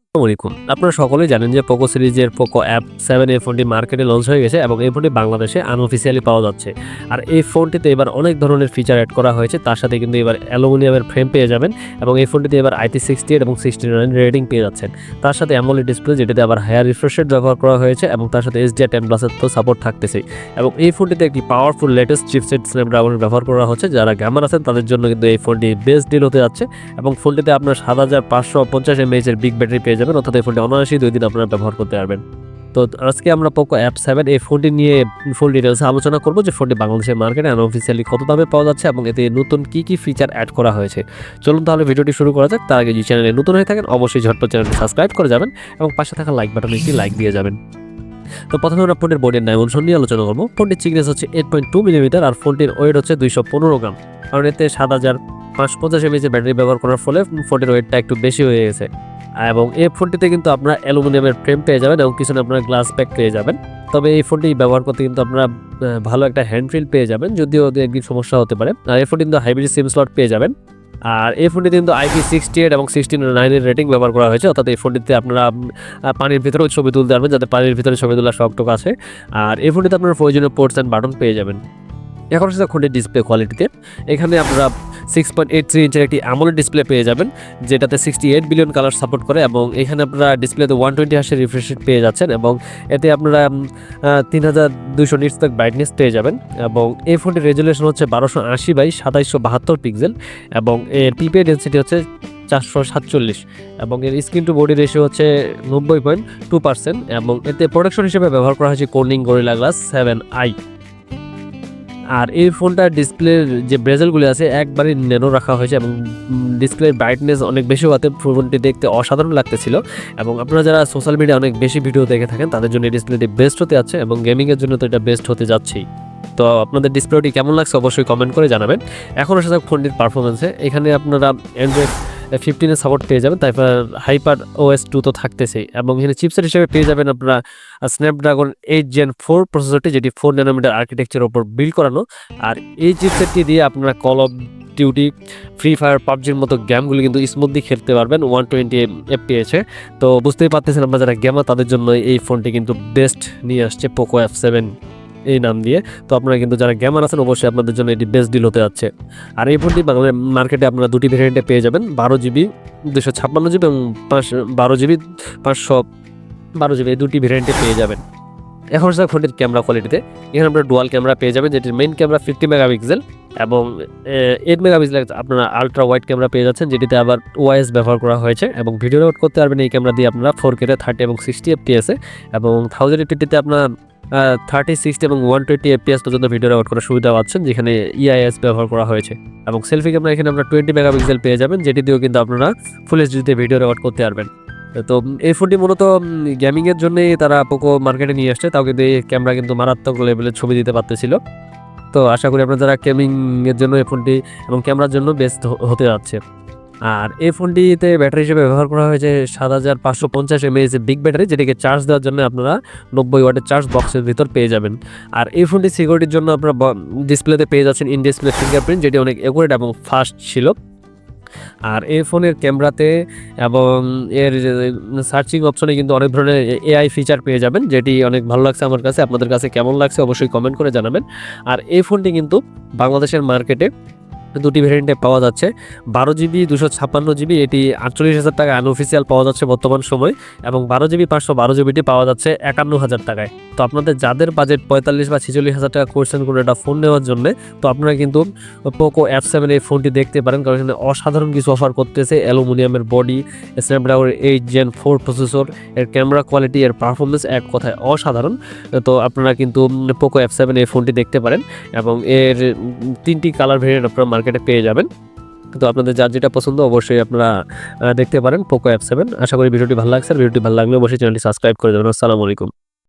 আসসালামু আলাইকুম। আপনারা সকলেই জানেন যে পোকো সিরিজের পোকো F7 এই ফোনটি মার্কেটে লঞ্চ হয়ে গেছে এবং এই ফোনটি বাংলাদেশে আনঅফিসিয়ালি পাওয়া যাচ্ছে। আর এই ফোনটিতে এবার অনেক ধরনের ফিচার অ্যাড করা হয়েছে। তার সাথে কিন্তু এবার অ্যালুমিনিয়ামের ফ্রেম পেয়ে যাবেন এবং এই ফোনটিতে এবার IP68 এবং 69 রেটিং পেয়ে যাচ্ছেন। তার সাথে অ্যামোলেড ডিসপ্লে, যেটাতে আবার হায়ার রিফ্রেশ রেট ব্যবহার করা হয়েছে এবং তার সাথে HDR10+ এর তো সাপোর্ট থাকতেছেই। এবং এই ফোনটিতে একটি পাওয়ারফুল লেটেস্ট চিপসেট স্ন্যাপড্রাগন ব্যবহার করা হচ্ছে। যারা গেমার আছেন তাদের জন্য কিন্তু এই ফোনটি বেস্ট ডিল হতে যাচ্ছে এবং ফোনটিতে আপনার 7550 mAh এর বিগ ব্যাটারি পেয়ে যাবেন, অর্থাৎ এই ফোনটি অনায়াসেই 2 দিন আপনারা ব্যবহার করতে পারবেন। তো আজকে আমরা পোকো F7 এই ফোনটি নিয়ে ফুল ডিটেলসে আলোচনা করব যে ফোনটি বাংলাদেশের মার্কেটে আনঅফিসিয়ালি কত দামে পাওয়া যাচ্ছে এবং এতে নতুন কি ফিচার অ্যাড করা হয়েছে। চলুন তাহলে ভিডিওটি শুরু করা যাক। তার আগে যদি চ্যানেলে নতুন হয়ে থাকেন অবশ্যই ঝটপট চ্যানেলটি সাবস্ক্রাইব করে যাবেন এবং পাশে থাকা লাইক বাটনে একটি লাইক দিয়ে যাবেন। তো প্রথমে আমরা ফোনটির বডির ডাইমেনশন নিয়ে আলোচনা করব। ফোনটির থিকনেস হচ্ছে 8.2 মিলিমিটার আর ফোনটির ওয়েট হচ্ছে 215 গ্রাম। কারণ এতে 7550 mAh ব্যাটারি ব্যবহার করার ফলে ফোনটির ওয়েটটা একটু বেশি হয়ে গেছে। এবং এই ফোনটিতে কিন্তু আপনারা অ্যালুমিনিয়ামের ফ্রেম পেয়ে যাবেন এবং পিছনে আপনারা গ্লাস ব্যাক পেয়ে যাবেন। তবে এই ফোনটি ব্যবহার করতে কিন্তু আপনারা ভালো একটা হ্যান্ড ফিল পেয়ে যাবেন, যদিও একদিন সমস্যা হতে পারে। আর এই ফোনটি কিন্তু হাইব্রিড সিম স্লট পেয়ে যাবেন। আর এই ফোনটিতে কিন্তু IP68 এবং 69 এর রেটিং ব্যবহার করা হয়েছে, অর্থাৎ এই ফোনটিতে আপনারা পানির ভিতরেও ছবি তুলতে পারবেন, যাতে পানির ভিতরে ছবি তোলার শখটুক আছে। আর এই ফোনটিতে আপনারা প্রয়োজনীয় পোর্টস অ্যান্ড বাটন পেয়ে যাবেন। এখন সেটা ফোনটির ডিসপ্লে কোয়ালিটিতে এখানে আপনারা 6.83 ইঞ্চের একটি AMOLED ডিসপ্লে পেয়ে যাবেন, যেটাতে 68 বিলিয়ন কালার সাপোর্ট করে এবং এখানে আপনারা ডিসপ্লেতে 120 হার্টজের রিফ্রেশ রেট পেয়ে যাচ্ছেন এবং এতে আপনারা 3200 নিটস তক ব্রাইটনেস পেয়ে যাবেন। এবং এই ফোনটির রেজুলেশন হচ্ছে 1280x2772 পিক্সেল এবং এর পিপিআই ডেন্সিটি হচ্ছে 447 এবং এর স্ক্রিন টু বডি রেশিও হচ্ছে 90.2% এবং এতে প্রোটেকশন হিসেবে ব্যবহার করা হয়েছে কোর্নিং গরিলা গ্লাস 7i। আর এই ফোনটার ডিসপ্লের যে ব্রেজেলগুলি আছে একবারই ন্যানো রাখা হয়েছে এবং ডিসপ্লের ব্রাইটনেস অনেক বেশি হওয়াতে ফোনটি দেখতে অসাধারণ লাগতেছিল। এবং আপনারা যারা সোশ্যাল মিডিয়া অনেক বেশি ভিডিও দেখে থাকেন তাদের জন্য এই ডিসপ্লেটি বেস্ট হতে যাচ্ছে এবং গেমিংয়ের জন্য তো এটা বেস্ট হতে যাচ্ছেই। তো আপনাদের ডিসপ্লেটি কেমন লাগছে অবশ্যই কমেন্ট করে জানাবেন। এখন আসা যাক ফোনটির পারফরমেন্সে। এখানে আপনারা অ্যান্ড্রয়েড 15 এর সাপোর্ট পেয়ে যাবেন, তারপর হাইপার OS 2 তো থাকতেছেই এবং এখানে চিপসেট হিসেবে পেয়ে যাবেন আপনারা স্ন্যাপড্রাগন 8 Gen 4 প্রসেসরটি, যেটি 4 ন্যানোমিটার আর্কিটেকচারের উপর বিল্ড করানো। আর এই চিপসেটটি দিয়ে আপনারা Call of Duty, Free Fire, পাবজির মতো গেমগুলি কিন্তু স্মুথলি খেলতে পারবেন 120 FPS। তো বুঝতেই পারতেছেন আপনারা যারা গেমার তাদের জন্য এই ফোনটি কিন্তু বেস্ট নিয়ে আসছে পোকো F7 এই নাম দিয়ে। তো আপনারা কিন্তু যারা গেমার আছেন অবশ্যই আপনাদের জন্য এটি বেস্ট ডিল হতে যাচ্ছে। আর এই ফোনটি বাংলাদেশ মার্কেটে আপনারা দুটি ভেরিয়েন্টে পেয়ে যাবেন, 12GB 256GB এবং 12GB 512GB, এই দুটি ভেরিয়েন্টে পেয়ে যাবেন। এখন স্যার ফোনটির ক্যামেরা কোয়ালিটিতে এখানে আপনারা ডুয়াল ক্যামেরা পেয়ে যাবেন, যেটির মেইন ক্যামেরা 50 মেগাপিক্সেল এবং 8 মেগাপিক্সেল আপনারা আলট্রা ওয়াইড ক্যামেরা পেয়ে যাচ্ছেন, যেটিতে আবার OIS ব্যবহার করা হয়েছে এবং ভিডিও রেকর্ড করতে পারবেন এই ক্যামেরা দিয়ে আপনারা 4K 30 এবং 60 FPS এবং 1080p আপনার 30, 60 এবং 120 FPS পর্যন্ত ভিডিও রেকর্ড করার সুবিধা পাচ্ছেন, যেখানে EIS ব্যবহার করা হয়েছে। এবং সেলফি ক্যামেরা এখানে আপনারা 20 মেগাপিক্সেল পেয়ে যাবেন, যেটি দিয়েও কিন্তু আপনারা ফুল এইচডিতে ভিডিও রেকর্ড করতে পারবেন। তো এই ফোনটি মূলত গেমিংয়ের জন্যই তারা পোকো মার্কেটে নিয়ে আসছে, তাও কিন্তু এই ক্যামেরা কিন্তু মারাত্মক লেভেলের ছবি দিতে পারতেছিল। তো আশা করি আপনারা যারা গেমিংয়ের জন্য এই ফোনটি এবং ক্যামেরার জন্য বেস্ট হতে যাচ্ছে। আর এই ফোনটিতে ব্যাটারি হিসেবে ব্যবহার করা হয়েছে 7550 mAh বিগ ব্যাটারি, যেটিকে চার্জ দেওয়ার জন্য আপনারা 90 ওয়াটের চার্জ বক্সের ভিতর পেয়ে যাবেন। আর এই ফোনটি সিকিউরিটির জন্য আপনারা ডিসপ্লেতে পেয়ে যাচ্ছেন ইন ডিসপ্লে ফিঙ্গারপ্রিন্ট, যেটি অনেক অ্যাকুরেট এবং ফাস্ট ছিল। আর এই ফোনের ক্যামেরাতে এবং এর সার্চিং অপশনে কিন্তু অনেক ধরনের AI ফিচার পেয়ে যাবেন, যেটি অনেক ভালো লাগছে আমার কাছে। আপনাদের কাছে কেমন লাগছে অবশ্যই কমেন্ট করে জানাবেন। আর এই ফোনটি কিন্তু বাংলাদেশের মার্কেটে দুটি ভেরিয়েন্টে পাওয়া যাচ্ছে, 12GB 256GB, এটি 48,000 টাকা আনঅফিসিয়াল পাওয়া যাচ্ছে বর্তমান সময়, এবং 12GB 512GBটি পাওয়া যাচ্ছে 51,000 টাকায়। তো আপনাদের যাদের বাজেট 45 বা 46,000 টাকা করছেন কোনো একটা ফোন নেওয়ার জন্য, তো আপনারা কিন্তু পোকো F7 এই ফোনটি দেখতে পারেন, কারণ এখানে অসাধারণ কিছু অফার করতেছে। অ্যালুমিনিয়ামের বডি, স্ন্যাপড্রাগন 8 Gen 4 প্রসেসর, এর ক্যামেরা কোয়ালিটি, এর পারফরমেন্স এক কথায় অসাধারণ। তো আপনারা কিন্তু পোকো F7 এই ফোনটি দেখতে পারেন এবং এর 3টি কালার ভেরিয়েন্ট আপনারা মার্কেটে পেয়ে যাবেন। তো আপনাদের যার যেটা পছন্দ অবশ্যই আপনারা দেখতে পারেন পোকো F7। আশা করি ভিডিওটি ভালো লাগছে, আর ভিডিওটি ভালো লাগলে অবশ্যই চ্যানেলটি সাবস্ক্রাইব করে দেবেন। আসসালামু আলাইকুম।